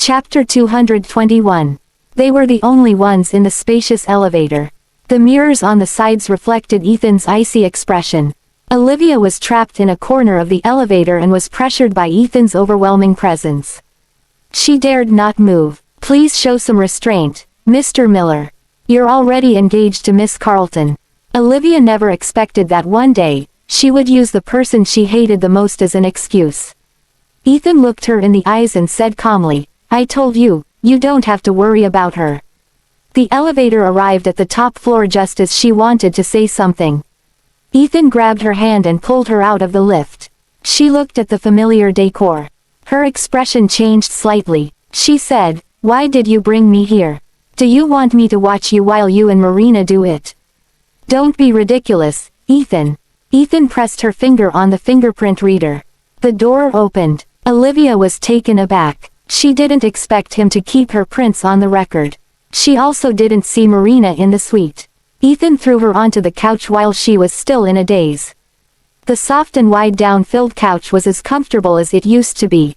Chapter 221. They were the only ones in the spacious elevator. The mirrors on the sides reflected Ethan's icy expression. Olivia was trapped in a corner of the elevator and was pressured by Ethan's overwhelming presence. She dared not move. "Please show some restraint, Mr. Miller. You're already engaged to Miss Carlton." Olivia never expected that one day, she would use the person she hated the most as an excuse. Ethan looked her in the eyes and said calmly, "I told you, you don't have to worry about her." The elevator arrived at the top floor just as she wanted to say something. Ethan grabbed her hand and pulled her out of the lift. She looked at the familiar decor. Her expression changed slightly. She said, "Why did you bring me here? Do you want me to watch you while you and Marina do it?" "Don't be ridiculous, Ethan." Ethan pressed her finger on the fingerprint reader. The door opened. Olivia was taken aback. She didn't expect him to keep her prints on the record. She also didn't see Marina in the suite. Ethan threw her onto the couch while she was still in a daze. The soft and wide down-filled couch was as comfortable as it used to be.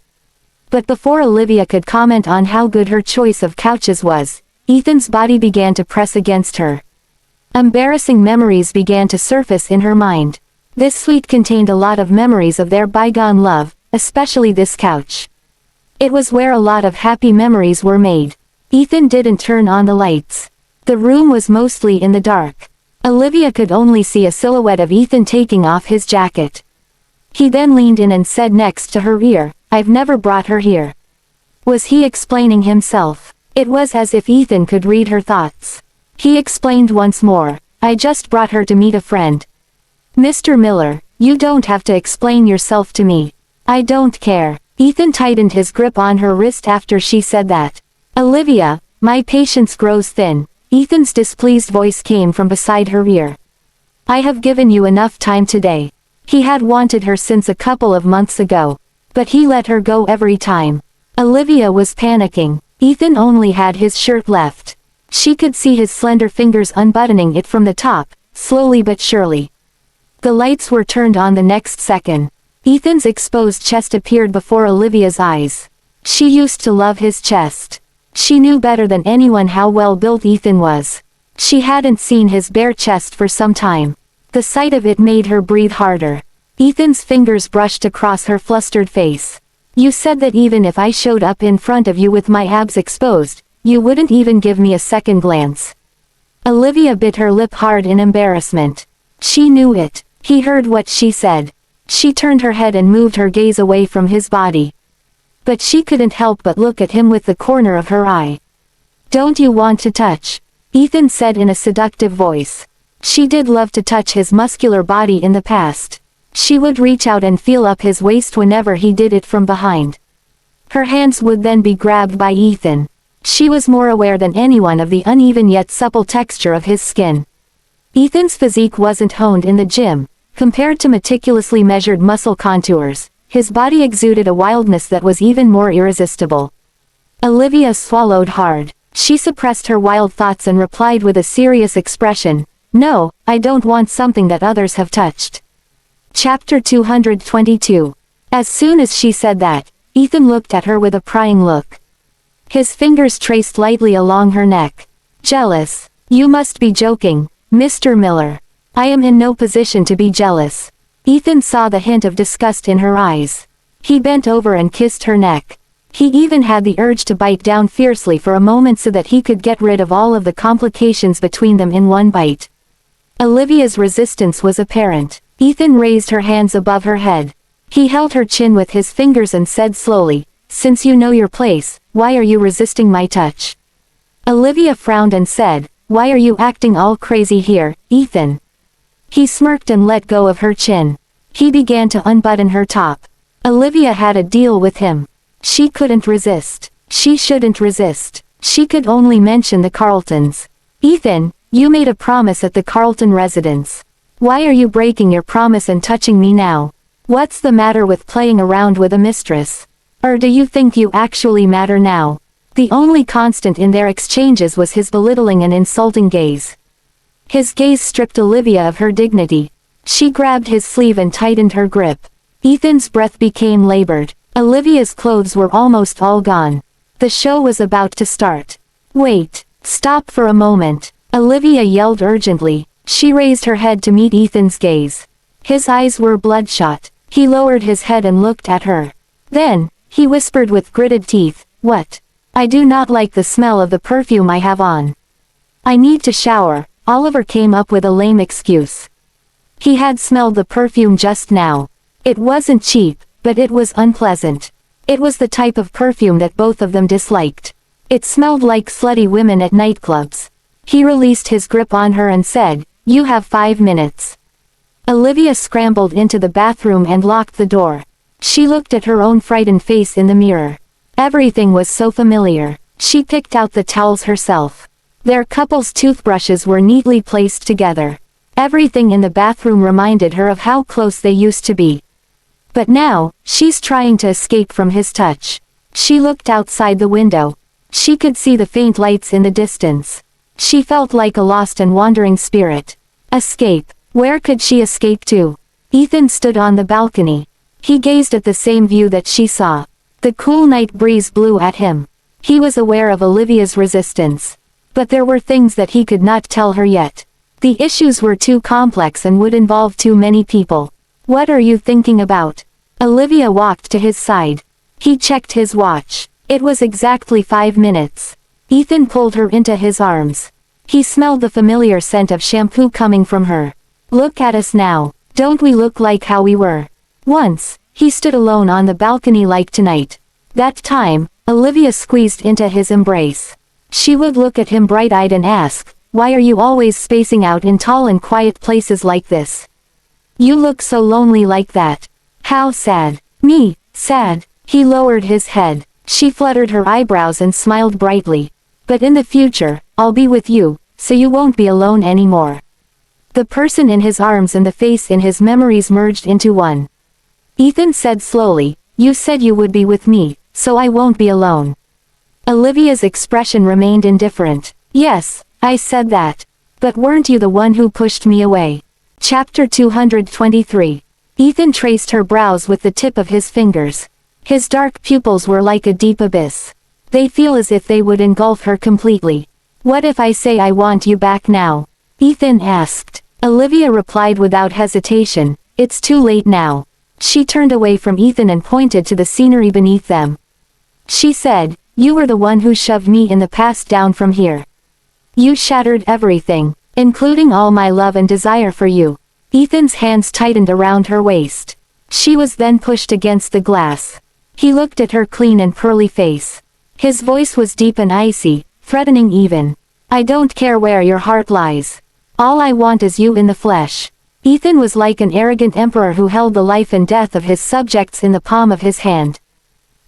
But before Olivia could comment on how good her choice of couches was, Ethan's body began to press against her. Embarrassing memories began to surface in her mind. This suite contained a lot of memories of their bygone love, especially this couch. It was where a lot of happy memories were made. Ethan didn't turn on the lights. The room was mostly in the dark. Olivia could only see a silhouette of Ethan taking off his jacket. He then leaned in and said next to her ear, "I've never brought her here." Was he explaining himself? It was as if Ethan could read her thoughts. He explained once more, "I just brought her to meet a friend." "Mr. Miller, you don't have to explain yourself to me. I don't care." Ethan tightened his grip on her wrist after she said that. "Olivia, my patience grows thin." Ethan's displeased voice came from beside her ear. "I have given you enough time today." He had wanted her since a couple of months ago. But he let her go every time. Olivia was panicking. Ethan only had his shirt left. She could see his slender fingers unbuttoning it from the top, slowly but surely. The lights were turned on the next second. Ethan's exposed chest appeared before Olivia's eyes. She used to love his chest. She knew better than anyone how well built Ethan was. She hadn't seen his bare chest for some time. The sight of it made her breathe harder. Ethan's fingers brushed across her flustered face. "You said that even if I showed up in front of you with my abs exposed, you wouldn't even give me a second glance." Olivia bit her lip hard in embarrassment. She knew it. He heard what she said. She turned her head and moved her gaze away from his body. But she couldn't help but look at him with the corner of her eye. "Don't you want to touch?" Ethan said in a seductive voice. She did love to touch his muscular body in the past. She would reach out and feel up his waist whenever he did it from behind. Her hands would then be grabbed by Ethan. She was more aware than anyone of the uneven yet supple texture of his skin. Ethan's physique wasn't honed in the gym. Compared to meticulously measured muscle contours, his body exuded a wildness that was even more irresistible. Olivia swallowed hard. She suppressed her wild thoughts and replied with a serious expression, "No, I don't want something that others have touched." Chapter 222. As soon as she said that, Ethan looked at her with a prying look. His fingers traced lightly along her neck. "Jealous? You must be joking, Mr. Miller. I am in no position to be jealous." Ethan saw the hint of disgust in her eyes. He bent over and kissed her neck. He even had the urge to bite down fiercely for a moment so that he could get rid of all of the complications between them in one bite. Olivia's resistance was apparent. Ethan raised her hands above her head. He held her chin with his fingers and said slowly, "Since you know your place, why are you resisting my touch?" Olivia frowned and said, "Why are you acting all crazy here, Ethan?" He smirked and let go of her chin. He began to unbutton her top. Olivia had a deal with him. She couldn't resist. She shouldn't resist. She could only mention the Carltons. "Ethan, you made a promise at the Carlton residence. Why are you breaking your promise and touching me now? What's the matter with playing around with a mistress? Or do you think you actually matter now?" The only constant in their exchanges was his belittling and insulting gaze. His gaze stripped Olivia of her dignity. She grabbed his sleeve and tightened her grip. Ethan's breath became labored. Olivia's clothes were almost all gone. The show was about to start. Wait, stop for a moment, Olivia yelled urgently. She raised her head to meet Ethan's gaze. His eyes were bloodshot. He lowered his head and looked at her. Then, he whispered with gritted teeth, "What? I do not like the smell of the perfume I have on. I need to shower." Oliver came up with a lame excuse. He had smelled the perfume just now. It wasn't cheap, but it was unpleasant. It was the type of perfume that both of them disliked. It smelled like slutty women at nightclubs. He released his grip on her and said, "You have 5 minutes." Olivia scrambled into the bathroom and locked the door. She looked at her own frightened face in the mirror. Everything was so familiar. She picked out the towels herself. Their couple's toothbrushes were neatly placed together. Everything in the bathroom reminded her of how close they used to be. But now, she's trying to escape from his touch. She looked outside the window. She could see the faint lights in the distance. She felt like a lost and wandering spirit. Escape. Where could she escape to? Ethan stood on the balcony. He gazed at the same view that she saw. The cool night breeze blew at him. He was aware of Olivia's resistance. But there were things that he could not tell her yet. The issues were too complex and would involve too many people. "What are you thinking about?" Olivia walked to his side. He checked his watch. It was exactly 5 minutes. Ethan pulled her into his arms. He smelled the familiar scent of shampoo coming from her. "Look at us now. Don't we look like how we were once?" He stood alone on the balcony like tonight. That time, Olivia squeezed into his embrace. She would look at him bright-eyed and ask, "Why are you always spacing out in tall and quiet places like this? You look so lonely like that." "How sad." "Me, sad?" He lowered his head. She fluttered her eyebrows and smiled brightly. "But in the future, I'll be with you, so you won't be alone anymore." The person in his arms and the face in his memories merged into one. Ethan said slowly, "You said you would be with me, so I won't be alone." Olivia's expression remained indifferent. "Yes, I said that. But weren't you the one who pushed me away?" Chapter 223. Ethan traced her brows with the tip of his fingers. His dark pupils were like a deep abyss. They feel as if they would engulf her completely. "What if I say I want you back now?" Ethan asked. Olivia replied without hesitation, "It's too late now." She turned away from Ethan and pointed to the scenery beneath them. She said, "You were the one who shoved me in the past down from here. You shattered everything, including all my love and desire for you." Ethan's hands tightened around her waist. She was then pushed against the glass. He looked at her clean and pearly face. His voice was deep and icy, threatening even. "I don't care where your heart lies. All I want is you in the flesh." Ethan was like an arrogant emperor who held the life and death of his subjects in the palm of his hand.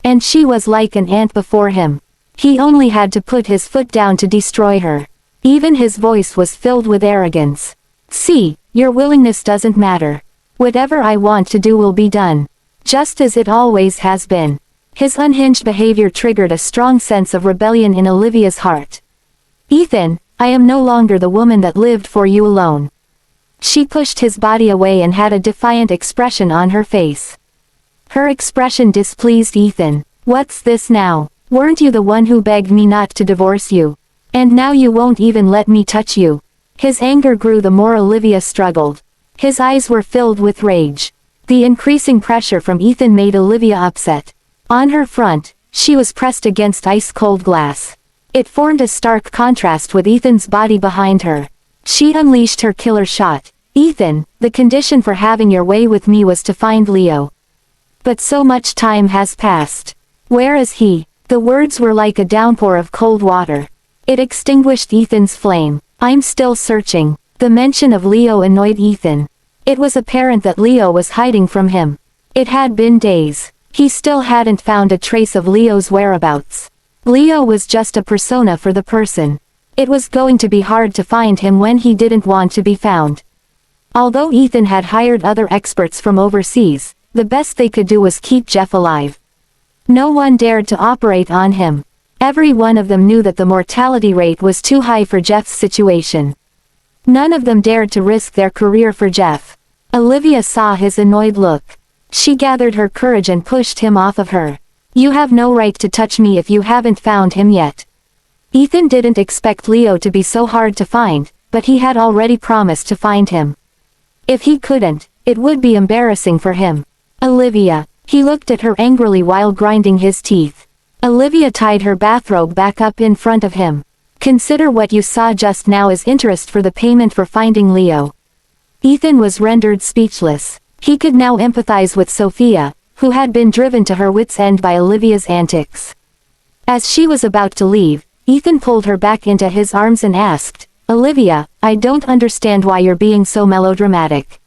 And she was like an ant before him. He only had to put his foot down to destroy her. Even his voice was filled with arrogance. "See, your willingness doesn't matter. Whatever I want to do will be done. Just as it always has been." His unhinged behavior triggered a strong sense of rebellion in Olivia's heart. "Ethan, I am no longer the woman that lived for you alone." She pushed his body away and had a defiant expression on her face. Her expression displeased Ethan. "What's this now? Weren't you the one who begged me not to divorce you? And now you won't even let me touch you." His anger grew the more Olivia struggled. His eyes were filled with rage. The increasing pressure from Ethan made Olivia upset. On her front, she was pressed against ice-cold glass. It formed a stark contrast with Ethan's body behind her. She unleashed her killer shot. "Ethan, the condition for having your way with me was to find Leo. But so much time has passed. Where is he?" The words were like a downpour of cold water. It extinguished Ethan's flame. "I'm still searching." The mention of Leo annoyed Ethan. It was apparent that Leo was hiding from him. It had been days. He still hadn't found a trace of Leo's whereabouts. Leo was just a persona for the person. It was going to be hard to find him when he didn't want to be found. Although Ethan had hired other experts from overseas, the best they could do was keep Jeff alive. No one dared to operate on him. Every one of them knew that the mortality rate was too high for Jeff's situation. None of them dared to risk their career for Jeff. Olivia saw his annoyed look. She gathered her courage and pushed him off of her. You have no right to touch me if you haven't found him yet. Ethan didn't expect Leo to be so hard to find, but he had already promised to find him. If he couldn't, it would be embarrassing for him. Olivia. He looked at her angrily while grinding his teeth. Olivia tied her bathrobe back up in front of him. Consider what you saw just now as interest for the payment for finding Leo. Ethan was rendered speechless. He could now empathize with Sophia, who had been driven to her wits' end by Olivia's antics. As she was about to leave, Ethan pulled her back into his arms and asked, Olivia, I don't understand why you're being so melodramatic.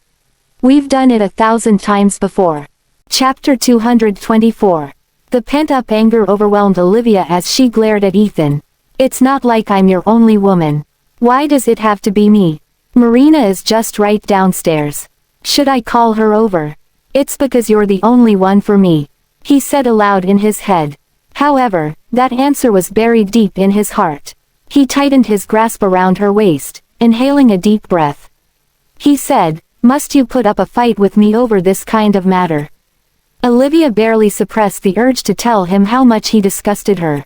We've done it 1,000 times before. Chapter 224. The pent-up anger overwhelmed Olivia as she glared at Ethan. It's not like I'm your only woman. Why does it have to be me? Marina is just right downstairs. Should I call her over? It's because you're the only one for me, he said aloud in his head. However, that answer was buried deep in his heart. He tightened his grasp around her waist, inhaling a deep breath. He said, must you put up a fight with me over this kind of matter? Olivia barely suppressed the urge to tell him how much he disgusted her.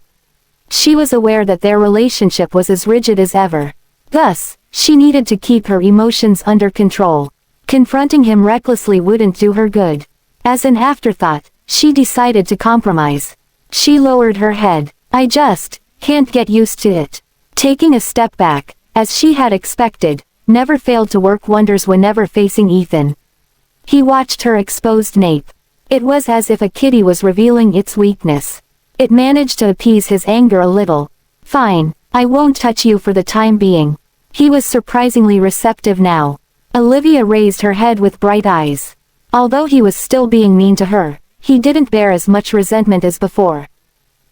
She was aware that their relationship was as rigid as ever. Thus, she needed to keep her emotions under control. Confronting him recklessly wouldn't do her good. As an afterthought, she decided to compromise. She lowered her head. I just can't get used to it. Taking a step back, as she had expected, never failed to work wonders whenever facing Ethan. He watched her exposed nape. It was as if a kitty was revealing its weakness. It managed to appease his anger a little. Fine, I won't touch you for the time being. He was surprisingly receptive now. Olivia raised her head with bright eyes. Although he was still being mean to her, he didn't bear as much resentment as before.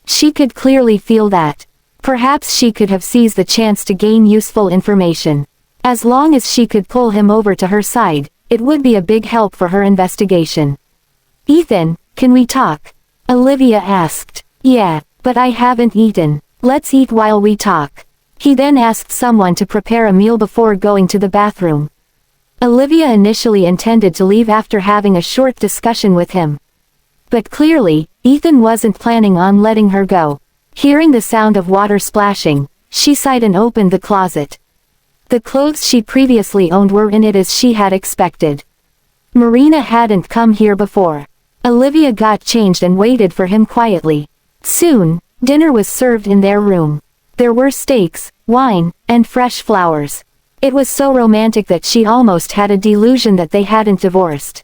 She could clearly feel that. Perhaps she could have seized the chance to gain useful information. As long as she could pull him over to her side, it would be a big help for her investigation. Ethan, can we talk? Olivia asked. Yeah, but I haven't eaten. Let's eat while we talk. He then asked someone to prepare a meal before going to the bathroom. Olivia initially intended to leave after having a short discussion with him. But clearly, Ethan wasn't planning on letting her go. Hearing the sound of water splashing, she sighed and opened the closet. The clothes she previously owned were in it as she had expected. Marina hadn't come here before. Olivia got changed and waited for him quietly. Soon, dinner was served in their room. There were steaks, wine, and fresh flowers. It was so romantic that she almost had a delusion that they hadn't divorced.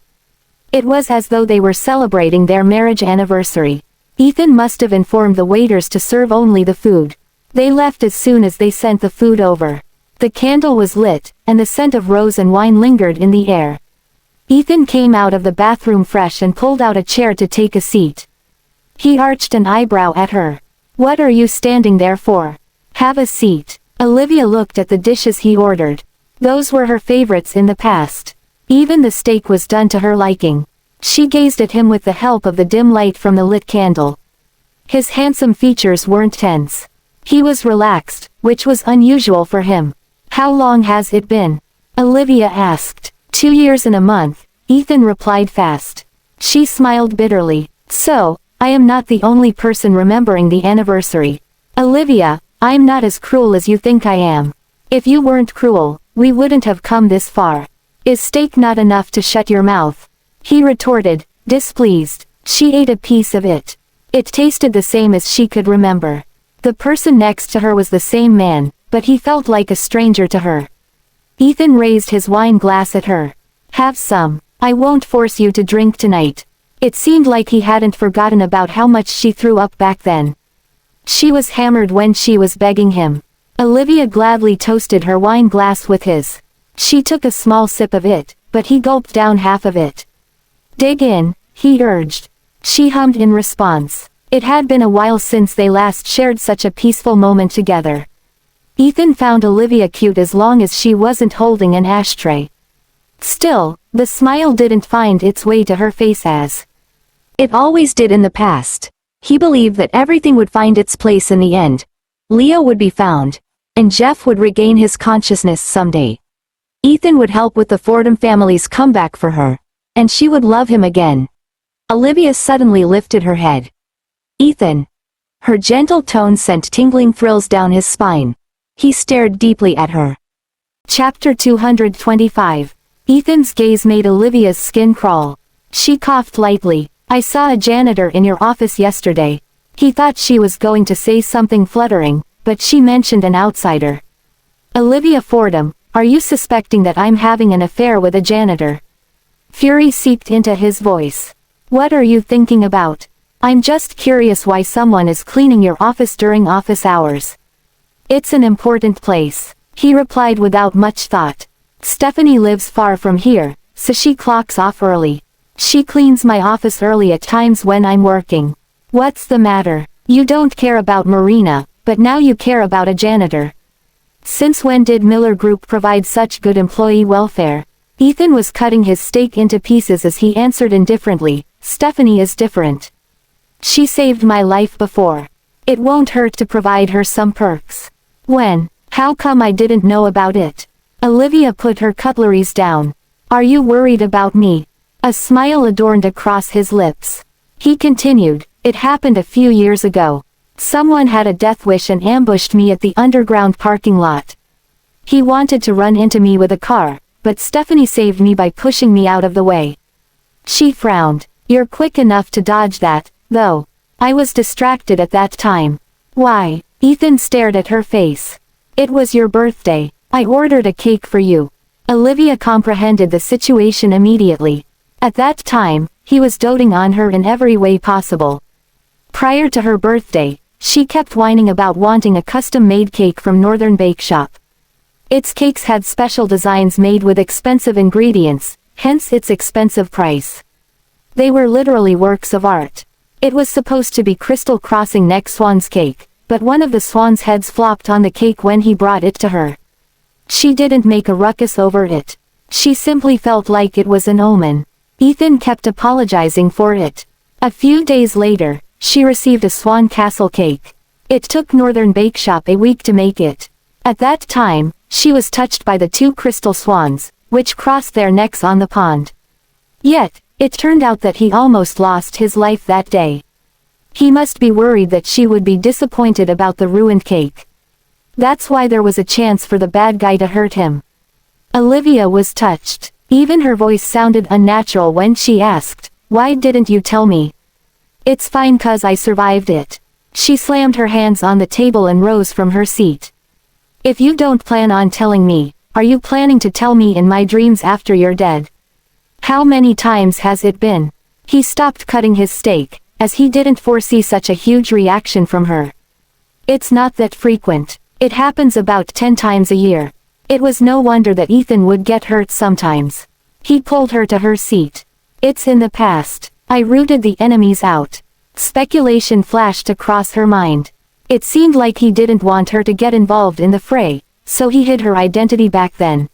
It was as though they were celebrating their marriage anniversary. Ethan must have informed the waiters to serve only the food. They left as soon as they sent the food over. The candle was lit, and the scent of rose and wine lingered in the air. Ethan came out of the bathroom fresh and pulled out a chair to take a seat. He arched an eyebrow at her. What are you standing there for? Have a seat. Olivia looked at the dishes he ordered. Those were her favorites in the past. Even the steak was done to her liking. She gazed at him with the help of the dim light from the lit candle. His handsome features weren't tense. He was relaxed, which was unusual for him. How long has it been? Olivia asked. 2 years and a month, Ethan replied fast. She smiled bitterly. So, I am not the only person remembering the anniversary. Olivia, I'm not as cruel as you think I am. If you weren't cruel, we wouldn't have come this far. Is steak not enough to shut your mouth? He retorted, displeased. She ate a piece of it. It tasted the same as she could remember. The person next to her was the same man, but he felt like a stranger to her. Ethan raised his wine glass at her. Have some. I won't force you to drink tonight. It seemed like he hadn't forgotten about how much she threw up back then. She was hammered when she was begging him. Olivia gladly toasted her wine glass with his. She took a small sip of it, but he gulped down half of it. Dig in, he urged. She hummed in response. It had been a while since they last shared such a peaceful moment together. Ethan found Olivia cute as long as she wasn't holding an ashtray. Still, the smile didn't find its way to her face as it always did in the past. He believed that everything would find its place in the end. Leo would be found, and Jeff would regain his consciousness someday. Ethan would help with the Fordham family's comeback for her, and she would love him again. Olivia suddenly lifted her head. Ethan. Her gentle tone sent tingling thrills down his spine. He stared deeply at her. Chapter 225. Ethan's gaze made Olivia's skin crawl. She coughed lightly. I saw a janitor in your office yesterday. He thought she was going to say something flattering, but she mentioned an outsider. Olivia Fordham, are you suspecting that I'm having an affair with a janitor? Fury seeped into his voice. What are you thinking about? I'm just curious why someone is cleaning your office during office hours. It's an important place, he replied without much thought. Stephanie lives far from here, so she clocks off early. She cleans my office early at times when I'm working. What's the matter? You don't care about Marina, but now you care about a janitor. Since when did Miller Group provide such good employee welfare? Ethan was cutting his steak into pieces as he answered indifferently, Stephanie is different. She saved my life before. It won't hurt to provide her some perks. When? How come I didn't know about it? Olivia put her cutleries down. Are you worried about me? A smile adorned across his lips. He continued, it happened a few years ago. Someone had a death wish and ambushed me at the underground parking lot. He wanted to run into me with a car, but Stephanie saved me by pushing me out of the way. She frowned. You're quick enough to dodge that, though. I was distracted at that time. Why? Ethan stared at her face. It was your birthday. I ordered a cake for you. Olivia comprehended the situation immediately. At that time, he was doting on her in every way possible. Prior to her birthday, she kept whining about wanting a custom-made cake from Northern Bake Shop. Its cakes had special designs made with expensive ingredients, hence its expensive price. They were literally works of art. It was supposed to be Crystal Crossing neck swan's cake, but one of the swan's heads flopped on the cake when he brought it to her. She didn't make a ruckus over it. She simply felt like it was an omen. Ethan kept apologizing for it. A few days later, she received a swan castle cake. It took Northern Bake Shop a week to make it. At that time, she was touched by the two crystal swans, which crossed their necks on the pond. Yet, it turned out that he almost lost his life that day. He must be worried that she would be disappointed about the ruined cake. That's why there was a chance for the bad guy to hurt him. Olivia was touched. Even her voice sounded unnatural when she asked, why didn't you tell me? It's fine 'cause I survived it. She slammed her hands on the table and rose from her seat. If you don't plan on telling me, are you planning to tell me in my dreams after you're dead? How many times has it been? He stopped cutting his steak, as he didn't foresee such a huge reaction from her. It's not that frequent. It happens about 10 times a year. It was no wonder that Ethan would get hurt sometimes. He pulled her to her seat. It's in the past. I rooted the enemies out. Speculation flashed across her mind. It seemed like he didn't want her to get involved in the fray, so he hid her identity back then.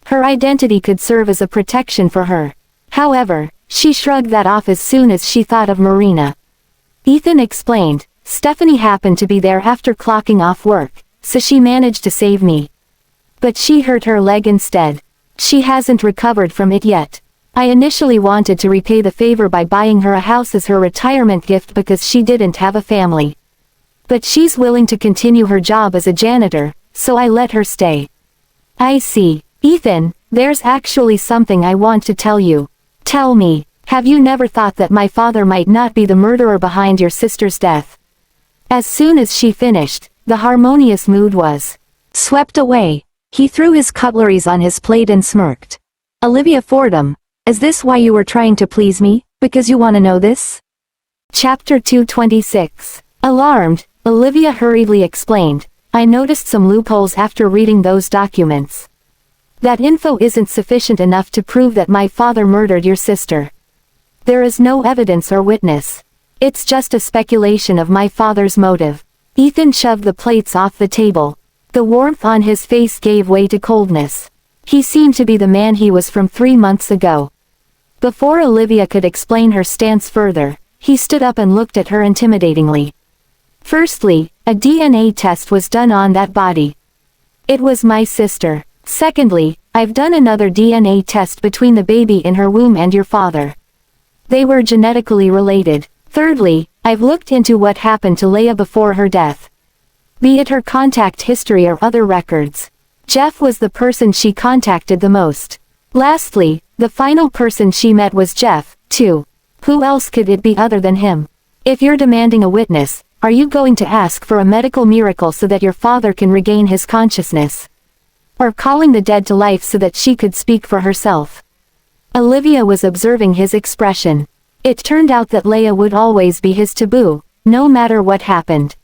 Her identity could serve as a protection for her. However, she shrugged that off as soon as she thought of Marina. Ethan explained, Stephanie happened to be there after clocking off work, so she managed to save me. But she hurt her leg instead. She hasn't recovered from it yet. I initially wanted to repay the favor by buying her a house as her retirement gift because she didn't have a family. But she's willing to continue her job as a janitor, so I let her stay. I see. Ethan, there's actually something I want to tell you. Tell me, have you never thought that my father might not be the murderer behind your sister's death? As soon as she finished, the harmonious mood was swept away. He threw his cutleries on his plate and smirked. Olivia Fordham, is this why you were trying to please me, because you want to know this? Chapter 226. Alarmed, Olivia hurriedly explained, I noticed some loopholes after reading those documents. That info isn't sufficient enough to prove that my father murdered your sister. There is no evidence or witness. It's just a speculation of my father's motive. Ethan shoved the plates off the table. The warmth on his face gave way to coldness. He seemed to be the man he was from 3 months ago. Before Olivia could explain her stance further, he stood up and looked at her intimidatingly. Firstly, a DNA test was done on that body. It was my sister. Secondly, I've done another DNA test between the baby in her womb and your father. They were genetically related. Thirdly, I've looked into what happened to Leia before her death. Be it her contact history or other records. Jeff was the person she contacted the most. Lastly, the final person she met was Jeff, too. Who else could it be other than him? If you're demanding a witness, are you going to ask for a medical miracle so that your father can regain his consciousness? Or calling the dead to life so that she could speak for herself? Olivia was observing his expression. It turned out that Leia would always be his taboo, no matter what happened.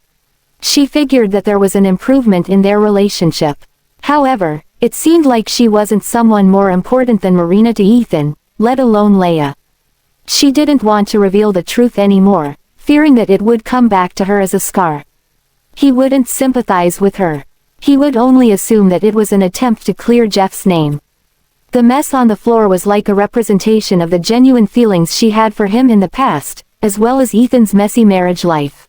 She figured that there was an improvement in their relationship. However, it seemed like she wasn't someone more important than Marina to Ethan, let alone Leia. She didn't want to reveal the truth anymore, fearing that it would come back to her as a scar. He wouldn't sympathize with her. He would only assume that it was an attempt to clear Jeff's name. The mess on the floor was like a representation of the genuine feelings she had for him in the past, as well as Ethan's messy marriage life.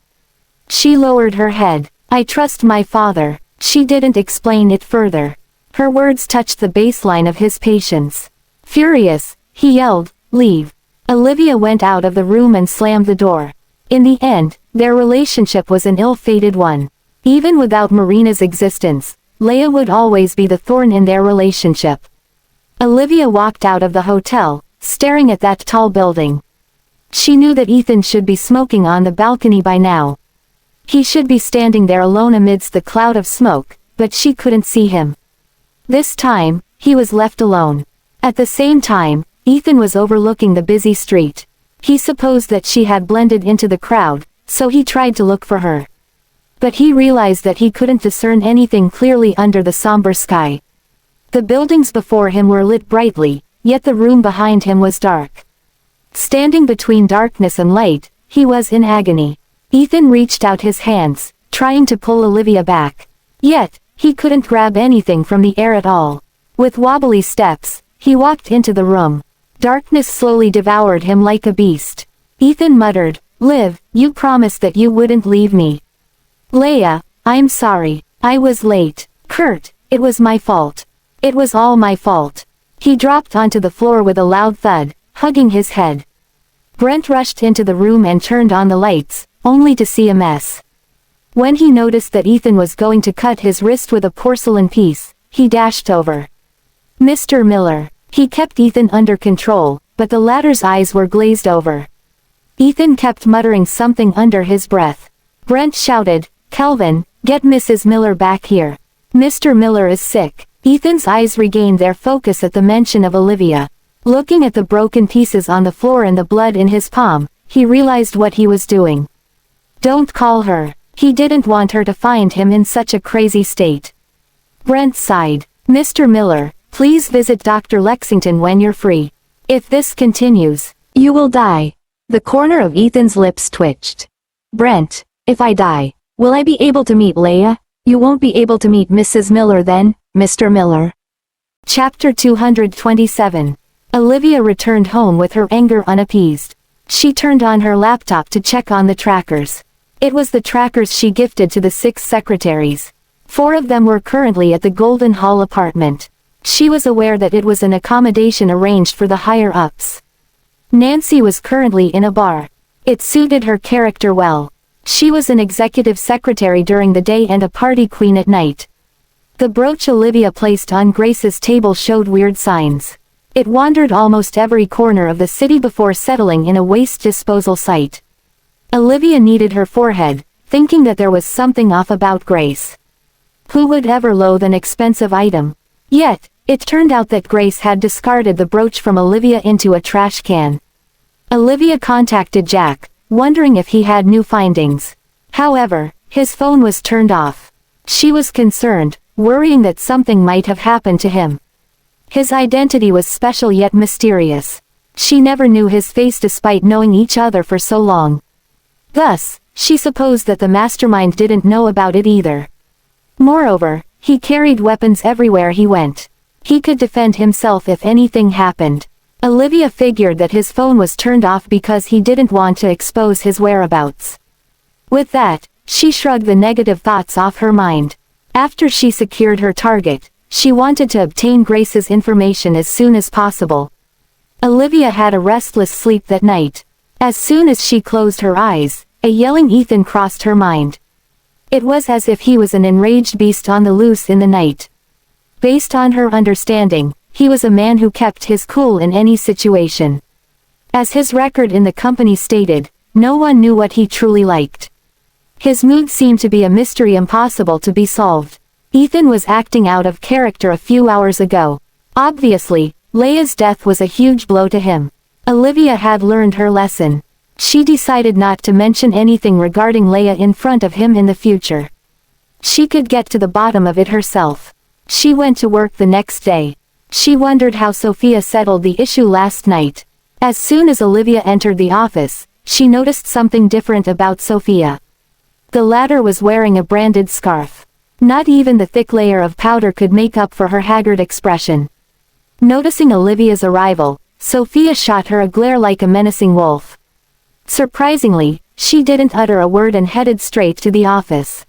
She lowered her head. I trust my father. She didn't explain it further. Her words touched the baseline of his patience. Furious, he yelled, "Leave." Olivia went out of the room and slammed the door. In the end, their relationship was an ill-fated one. Even without Marina's existence, Leia would always be the thorn in their relationship. Olivia walked out of the hotel, staring at that tall building. She knew that Ethan should be smoking on the balcony by now. He should be standing there alone amidst the cloud of smoke, but she couldn't see him. This time, he was left alone. At the same time, Ethan was overlooking the busy street. He supposed that she had blended into the crowd, so he tried to look for her. But he realized that he couldn't discern anything clearly under the somber sky. The buildings before him were lit brightly, yet the room behind him was dark. Standing between darkness and light, he was in agony. Ethan reached out his hands, trying to pull Olivia back. Yet, he couldn't grab anything from the air at all. With wobbly steps, he walked into the room. Darkness slowly devoured him like a beast. Ethan muttered, "Liv, you promised that you wouldn't leave me." "Leia, I'm sorry. I was late. Kurt, it was my fault. It was all my fault." He dropped onto the floor with a loud thud, hugging his head. Brent rushed into the room and turned on the lights, only to see a mess. When he noticed that Ethan was going to cut his wrist with a porcelain piece, he dashed over. "Mr. Miller." He kept Ethan under control, but the latter's eyes were glazed over. Ethan kept muttering something under his breath. Brent shouted, "Kelvin, get Mrs. Miller back here. Mr. Miller is sick." Ethan's eyes regained their focus at the mention of Olivia. Looking at the broken pieces on the floor and the blood in his palm, he realized what he was doing. Don't call her. He didn't want her to find him in such a crazy state. Brent sighed. "Mr. Miller, please visit Dr. Lexington when you're free. If this continues, you will die." The corner of Ethan's lips twitched. "Brent, if I die, will I be able to meet Leia?" "You won't be able to meet Mrs. Miller then, Mr. Miller." Chapter 227. Olivia returned home with her anger unappeased. She turned on her laptop to check on the trackers. It was the trackers she gifted to the 6 secretaries. 4 of them were currently at the Golden Hall apartment. She was aware that it was an accommodation arranged for the higher-ups. Nancy was currently in a bar. It suited her character well. She was an executive secretary during the day and a party queen at night. The brooch Olivia placed on Grace's table showed weird signs. It wandered almost every corner of the city before settling in a waste disposal site. Olivia kneaded her forehead, thinking that there was something off about Grace. Who would ever loathe an expensive item? Yet, it turned out that Grace had discarded the brooch from Olivia into a trash can. Olivia contacted Jack, wondering if he had new findings. However, his phone was turned off. She was concerned, worrying that something might have happened to him. His identity was special yet mysterious. She never knew his face despite knowing each other for so long. Thus, she supposed that the mastermind didn't know about it either. Moreover, he carried weapons everywhere he went. He could defend himself if anything happened. Olivia figured that his phone was turned off because he didn't want to expose his whereabouts. With that, she shrugged the negative thoughts off her mind. After she secured her target, she wanted to obtain Grace's information as soon as possible. Olivia had a restless sleep that night. As soon as she closed her eyes, A yelling Ethan crossed her mind. It was as if he was an enraged beast on the loose in the night. Based on her understanding, he was a man who kept his cool in any situation. As his record in the company stated, no one knew what he truly liked. His mood seemed to be a mystery impossible to be solved. Ethan was acting out of character a few hours ago. Obviously, Leia's death was a huge blow to him. Olivia had learned her lesson. She decided not to mention anything regarding Leia in front of him in the future. She could get to the bottom of it herself. She went to work the next day. She wondered how Sophia settled the issue last night. As soon as Olivia entered the office, she noticed something different about Sophia. The latter was wearing a branded scarf. Not even the thick layer of powder could make up for her haggard expression. Noticing Olivia's arrival, Sophia shot her a glare like a menacing wolf. Surprisingly, she didn't utter a word and headed straight to the office.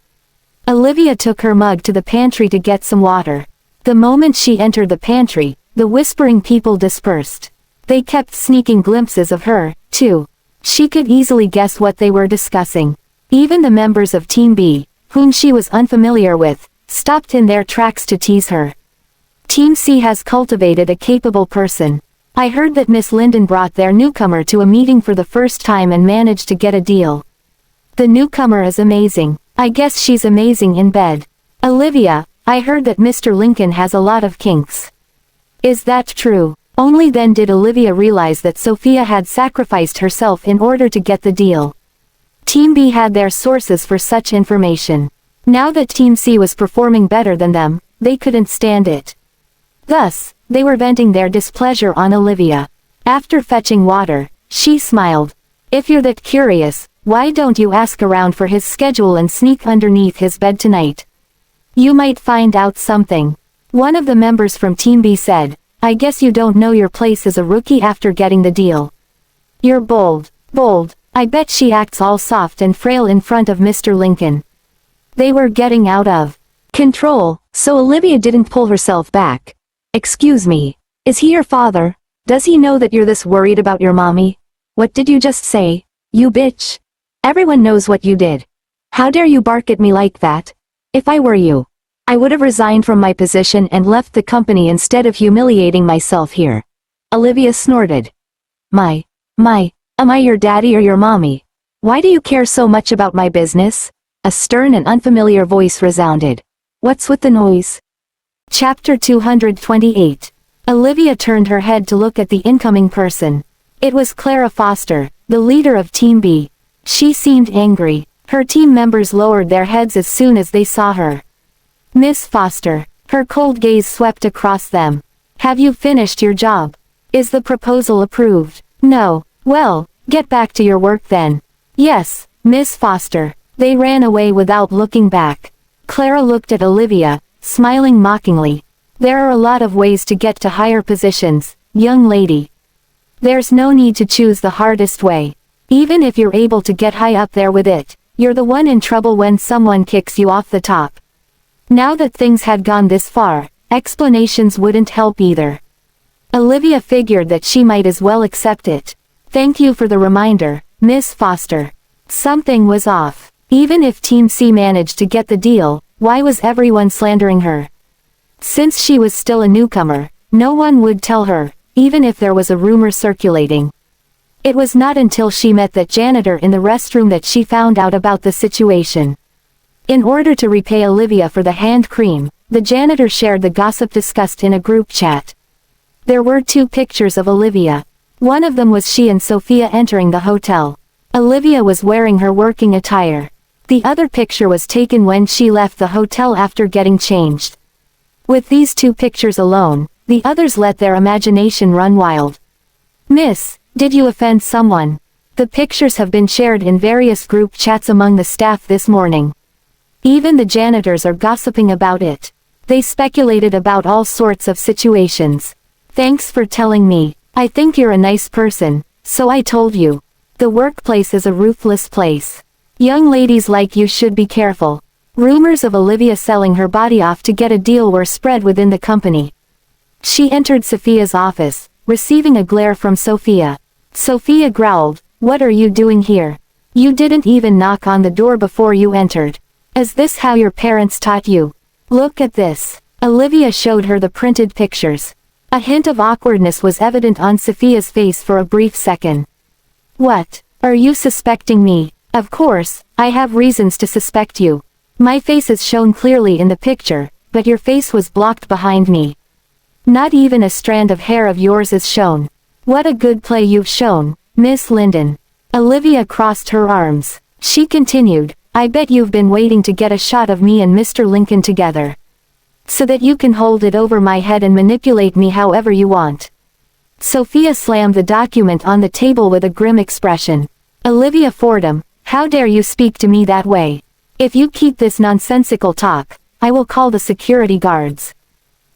Olivia took her mug to the pantry to get some water. The moment she entered the pantry, the whispering people dispersed. They kept sneaking glimpses of her, too. She could easily guess what they were discussing. Even the members of Team B, whom she was unfamiliar with, stopped in their tracks to tease her. Team C has cultivated a capable person. I heard that Miss Linden brought their newcomer to a meeting for the first time and managed to get a deal. The newcomer is amazing. I guess she's amazing in bed. Olivia, I heard that Mr. Lincoln has a lot of kinks. Is that true? Only then did Olivia realize that Sophia had sacrificed herself in order to get the deal. Team B had their sources for such information. Now that Team C was performing better than them, they couldn't stand it. Thus, they were venting their displeasure on Olivia. After fetching water, she smiled. If you're that curious, why don't you ask around for his schedule and sneak underneath his bed tonight? You might find out something. One of the members from Team B said, I guess you don't know your place as a rookie after getting the deal. You're bold. Bold. I bet she acts all soft and frail in front of Mr. Lincoln. They were getting out of control, so Olivia didn't pull herself back. Excuse me. Is he your father? Does he know that you're this worried about your mommy? What did you just say, you bitch? Everyone knows what you did. How dare you bark at me like that? If I were you, I would have resigned from my position and left the company instead of humiliating myself here. Olivia snorted. Am I your daddy or your mommy? Why do you care so much about my business? A stern and unfamiliar voice resounded. What's with the noise? Chapter 228. Olivia turned her head to look at the incoming person. It was Clara Foster, the leader of Team B. She seemed angry. Her team members lowered their heads as soon as they saw her. Miss Foster. Her cold gaze swept across them. Have you finished your job? Is the proposal approved? No. Well, get back to your work then. Yes, Miss Foster. They ran away without looking back. Clara looked at Olivia, smiling mockingly. There are a lot of ways to get to higher positions, young lady. There's no need to choose the hardest way. Even if you're able to get high up there with it, you're the one in trouble when someone kicks you off the top. Now that things had gone this far, explanations wouldn't help either. Olivia figured that she might as well accept it. Thank you for the reminder, Miss Foster. Something was off. Even if Team C managed to get the deal, why was everyone slandering her? Since she was still a newcomer, no one would tell her, even if there was a rumor circulating. It was not until she met that janitor in the restroom that she found out about the situation. In order to repay Olivia for the hand cream, the janitor shared the gossip discussed in a group chat. There were 2 pictures of Olivia. One of them was she and Sophia entering the hotel. Olivia was wearing her working attire. The other picture was taken when she left the hotel after getting changed. With these 2 pictures alone, the others let their imagination run wild. Miss, did you offend someone? The pictures have been shared in various group chats among the staff this morning. Even the janitors are gossiping about it. They speculated about all sorts of situations. Thanks for telling me. I think you're a nice person, so I told you. The workplace is a ruthless place. Young ladies like you should be careful. Rumors of Olivia selling her body off to get a deal were spread within the company. She entered Sophia's office, receiving a glare from Sophia. Sophia growled, "What are you doing here?" You didn't even knock on the door before you entered. Is this how your parents taught you? Look at this. Olivia showed her the printed pictures. A hint of awkwardness was evident on Sophia's face for a brief second. What? Are you suspecting me? Of course, I have reasons to suspect you. My face is shown clearly in the picture, but your face was blocked behind me. Not even a strand of hair of yours is shown. What a good play you've shown, Miss Linden. Olivia crossed her arms. She continued, I bet you've been waiting to get a shot of me and Mr. Lincoln together. So that you can hold it over my head and manipulate me however you want. Sophia slammed the document on the table with a grim expression. Olivia Fordham, how dare you speak to me that way? If you keep this nonsensical talk, I will call the security guards.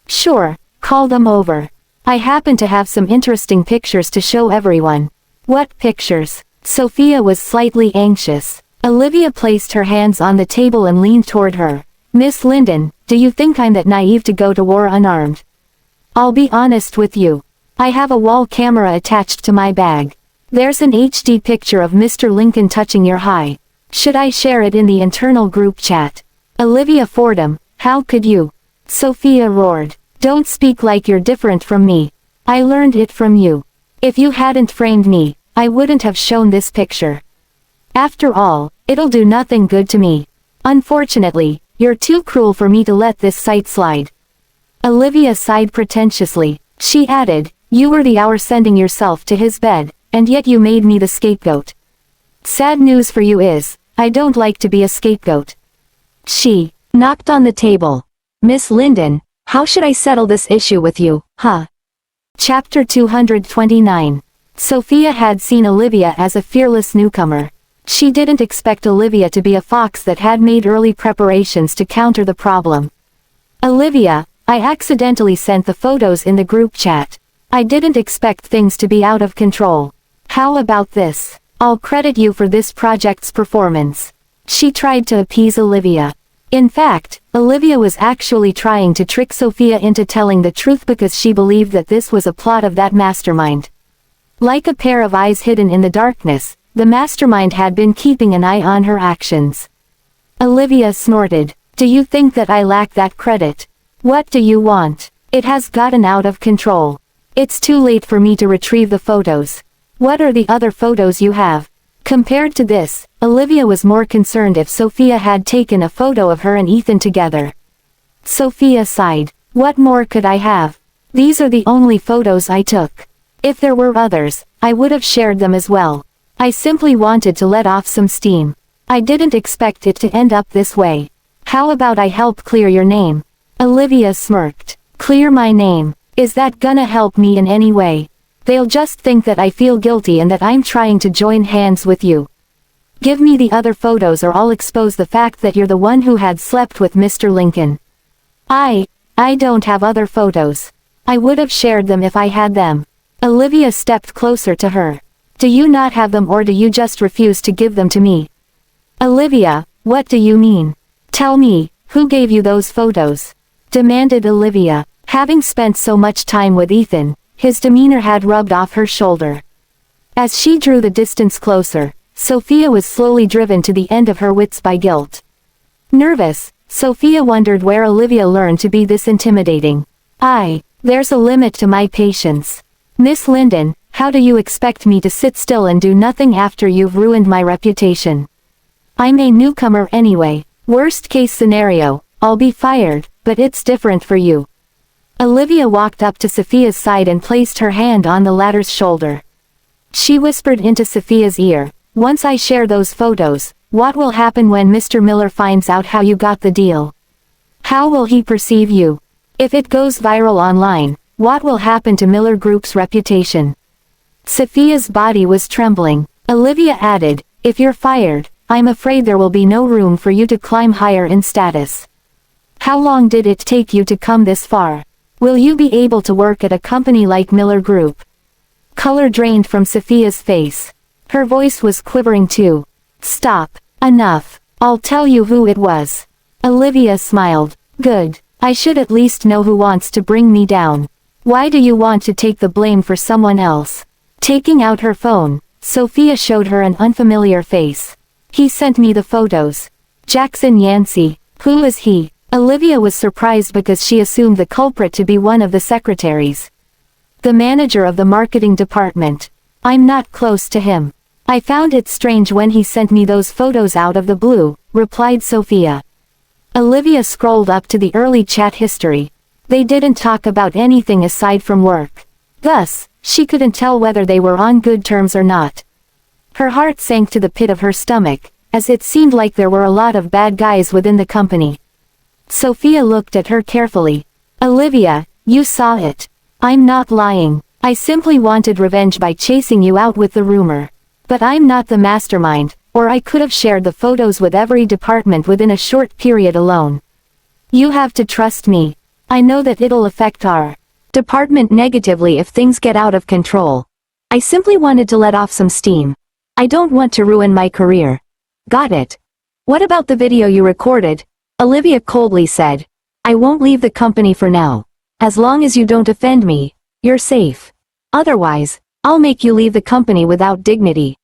Sure, call them over. I happen to have some interesting pictures to show everyone. What pictures? Sophia was slightly anxious. Olivia placed her hands on the table and leaned toward her. Miss Linden, do you think I'm that naive to go to war unarmed? I'll be honest with you. I have a wall camera attached to my bag. There's an HD picture of Mr. Lincoln touching your high. Should I share it in the internal group chat? Olivia Fordham, how could you? Sophia roared. Don't speak like you're different from me. I learned it from you. If you hadn't framed me, I wouldn't have shown this picture. After all, it'll do nothing good to me. Unfortunately, you're too cruel for me to let this sight slide. Olivia sighed pretentiously. She added, you were the hour sending yourself to his bed, and yet you made me the scapegoat. Sad news for you is, I don't like to be a scapegoat. She knocked on the table. Miss Linden, how should I settle this issue with you, huh? Chapter 229. Sophia had seen Olivia as a fearless newcomer. She didn't expect Olivia to be a fox that had made early preparations to counter the problem. Olivia, I accidentally sent the photos in the group chat. I didn't expect things to be out of control. How about this? I'll credit you for this project's performance. She tried to appease Olivia. In fact, Olivia was actually trying to trick Sophia into telling the truth because she believed that this was a plot of that mastermind. Like a pair of eyes hidden in the darkness, the mastermind had been keeping an eye on her actions. Olivia snorted. Do you think that I lack that credit? What do you want? It has gotten out of control. It's too late for me to retrieve the photos. What are the other photos you have? Compared to this, Olivia was more concerned if Sophia had taken a photo of her and Ethan together. Sophia sighed. What more could I have? These are the only photos I took. If there were others, I would have shared them as well. I simply wanted to let off some steam. I didn't expect it to end up this way. How about I help clear your name? Olivia smirked. Clear my name? Is that gonna help me in any way? They'll just think that I feel guilty and that I'm trying to join hands with you. Give me the other photos or I'll expose the fact that you're the one who had slept with Mr. Lincoln. I don't have other photos. I would have shared them if I had them. Olivia stepped closer to her. Do you not have them or do you just refuse to give them to me? Olivia, what do you mean? Tell me, who gave you those photos? Demanded Olivia. Having spent so much time with Ethan, his demeanor had rubbed off her shoulder. As she drew the distance closer, Sophia was slowly driven to the end of her wits by guilt. Nervous, Sophia wondered where Olivia learned to be this intimidating. There's a limit to my patience. Miss Linden, how do you expect me to sit still and do nothing after you've ruined my reputation? I'm a newcomer anyway. Worst case scenario, I'll be fired, but it's different for you. Olivia walked up to Sophia's side and placed her hand on the latter's shoulder. She whispered into Sophia's ear, once I share those photos, what will happen when Mr. Miller finds out how you got the deal? How will he perceive you? If it goes viral online, what will happen to Miller Group's reputation? Sophia's body was trembling. Olivia added, if you're fired, I'm afraid there will be no room for you to climb higher in status. How long did it take you to come this far? Will you be able to work at a company like Miller Group? Color drained from Sophia's face. Her voice was quivering too. Stop. Enough. I'll tell you who it was. Olivia smiled. Good. I should at least know who wants to bring me down. Why do you want to take the blame for someone else? Taking out her phone, Sophia showed her an unfamiliar face. He sent me the photos. Jackson Yancey. Who is he? Olivia was surprised because she assumed the culprit to be one of the secretaries. The manager of the marketing department. I'm not close to him. I found it strange when he sent me those photos out of the blue, replied Sophia. Olivia scrolled up to the early chat history. They didn't talk about anything aside from work. Thus, she couldn't tell whether they were on good terms or not. Her heart sank to the pit of her stomach, as it seemed like there were a lot of bad guys within the company. Sophia looked at her carefully. Olivia, you saw it. I'm not lying. I simply wanted revenge by chasing you out with the rumor. But I'm not the mastermind, or I could have shared the photos with every department within a short period alone. You have to trust me. I know that it'll affect our department negatively if things get out of control. I simply wanted to let off some steam. I don't want to ruin my career. Got it. What about the video you recorded? Olivia coldly said. I won't leave the company for now. As long as you don't offend me, you're safe. Otherwise, I'll make you leave the company without dignity.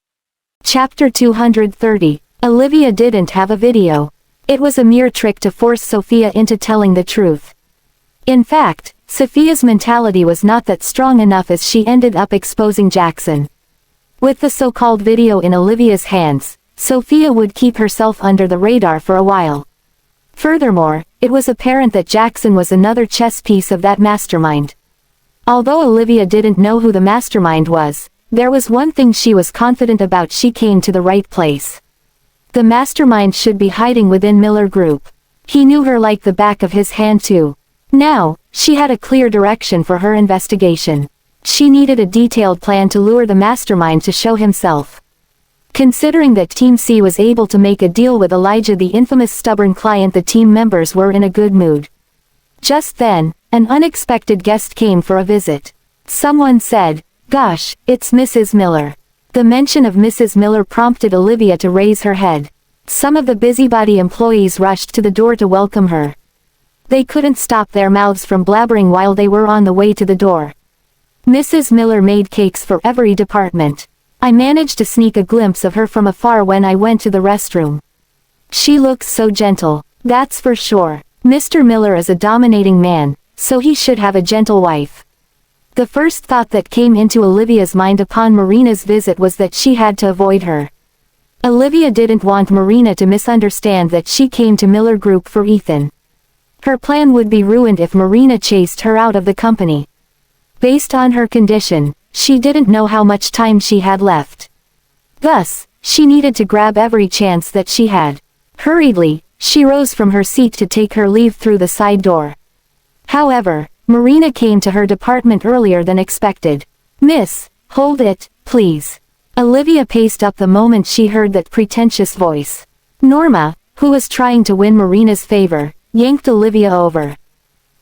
Chapter 230. Olivia didn't have a video. It was a mere trick to force Sophia into telling the truth. In fact, Sophia's mentality was not that strong enough as she ended up exposing Jackson. With the so-called video in Olivia's hands, Sophia would keep herself under the radar for a while. Furthermore, it was apparent that Jackson was another chess piece of that mastermind. Although Olivia didn't know who the mastermind was, there was one thing she was confident about: she came to the right place. The mastermind should be hiding within Miller Group. He knew her like the back of his hand too. Now, she had a clear direction for her investigation. She needed a detailed plan to lure the mastermind to show himself. Considering that Team C was able to make a deal with Elijah, the infamous stubborn client, the team members were in a good mood. Just then, an unexpected guest came for a visit. Someone said, "Gosh, it's Mrs. Miller." The mention of Mrs. Miller prompted Olivia to raise her head. Some of the busybody employees rushed to the door to welcome her. They couldn't stop their mouths from blabbering while they were on the way to the door. Mrs. Miller made cakes for every department. I managed to sneak a glimpse of her from afar when I went to the restroom. She looks so gentle, that's for sure. Mr. Miller is a dominating man, so he should have a gentle wife. The first thought that came into Olivia's mind upon Marina's visit was that she had to avoid her. Olivia didn't want Marina to misunderstand that she came to Miller Group for Ethan. Her plan would be ruined if Marina chased her out of the company. Based on her condition, she didn't know how much time she had left. Thus, she needed to grab every chance that she had. Hurriedly, she rose from her seat to take her leave through the side door. However, Marina came to her department earlier than expected. "Miss, hold it, please." Olivia paced up the moment she heard that pretentious voice. Norma, who was trying to win Marina's favor, yanked Olivia over.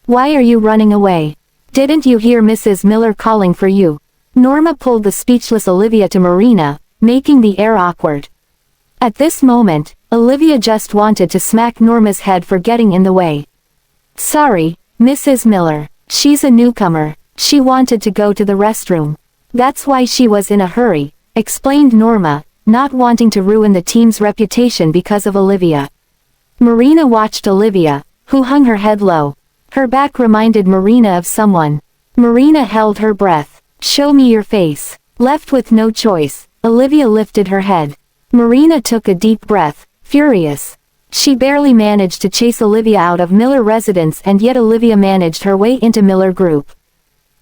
"Why are you running away? Didn't you hear Mrs. Miller calling for you?" Norma pulled the speechless Olivia to Marina, making the air awkward. At this moment, Olivia just wanted to smack Norma's head for getting in the way. "Sorry, Mrs. Miller. She's a newcomer. She wanted to go to the restroom. That's why she was in a hurry," explained Norma, not wanting to ruin the team's reputation because of Olivia. Marina watched Olivia, who hung her head low. Her back reminded Marina of someone. Marina held her breath. "Show me your face." Left with no choice, Olivia lifted her head. Marina took a deep breath, furious. She barely managed to chase Olivia out of Miller residence, and yet Olivia managed her way into Miller Group.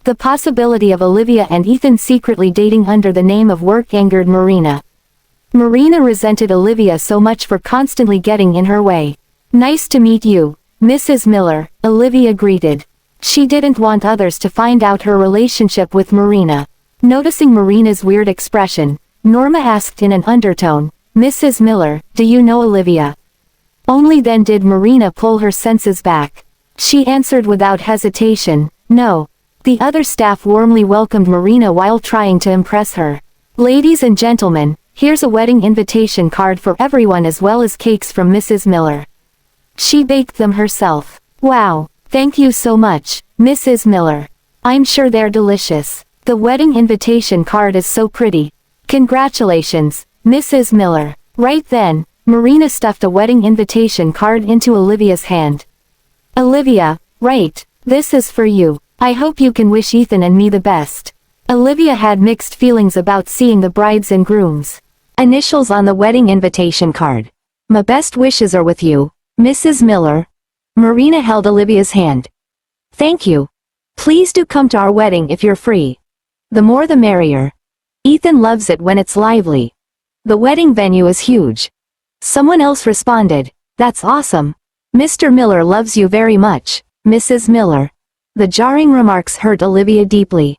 The possibility of Olivia and Ethan secretly dating under the name of work angered Marina. Marina resented Olivia so much for constantly getting in her way. "Nice to meet you, Mrs. Miller," Olivia greeted. She didn't want others to find out her relationship with Marina. Noticing Marina's weird expression, Norma asked in an undertone, "Mrs. Miller, do you know Olivia?" Only then did Marina pull her senses back. She answered without hesitation, "No." The other staff warmly welcomed Marina while trying to impress her. "Ladies and gentlemen, here's a wedding invitation card for everyone, as well as cakes from Mrs. Miller. She baked them herself." "Wow, thank you so much, Mrs. Miller. I'm sure they're delicious. The wedding invitation card is so pretty. Congratulations, Mrs. Miller. Right then, Marina stuffed a wedding invitation card into Olivia's hand. Olivia, right, this is for you. I hope you can wish Ethan and me the best. Olivia had mixed feelings about seeing the brides and grooms. Initials on the wedding invitation card. My best wishes are with you, Mrs. Miller. Marina held Olivia's hand. Thank you. Please do come to our wedding if you're free. The more the merrier. Ethan loves it when it's lively. The wedding venue is huge. Someone else responded, that's awesome. Mr. Miller loves you very much, Mrs. Miller. The jarring remarks hurt Olivia deeply.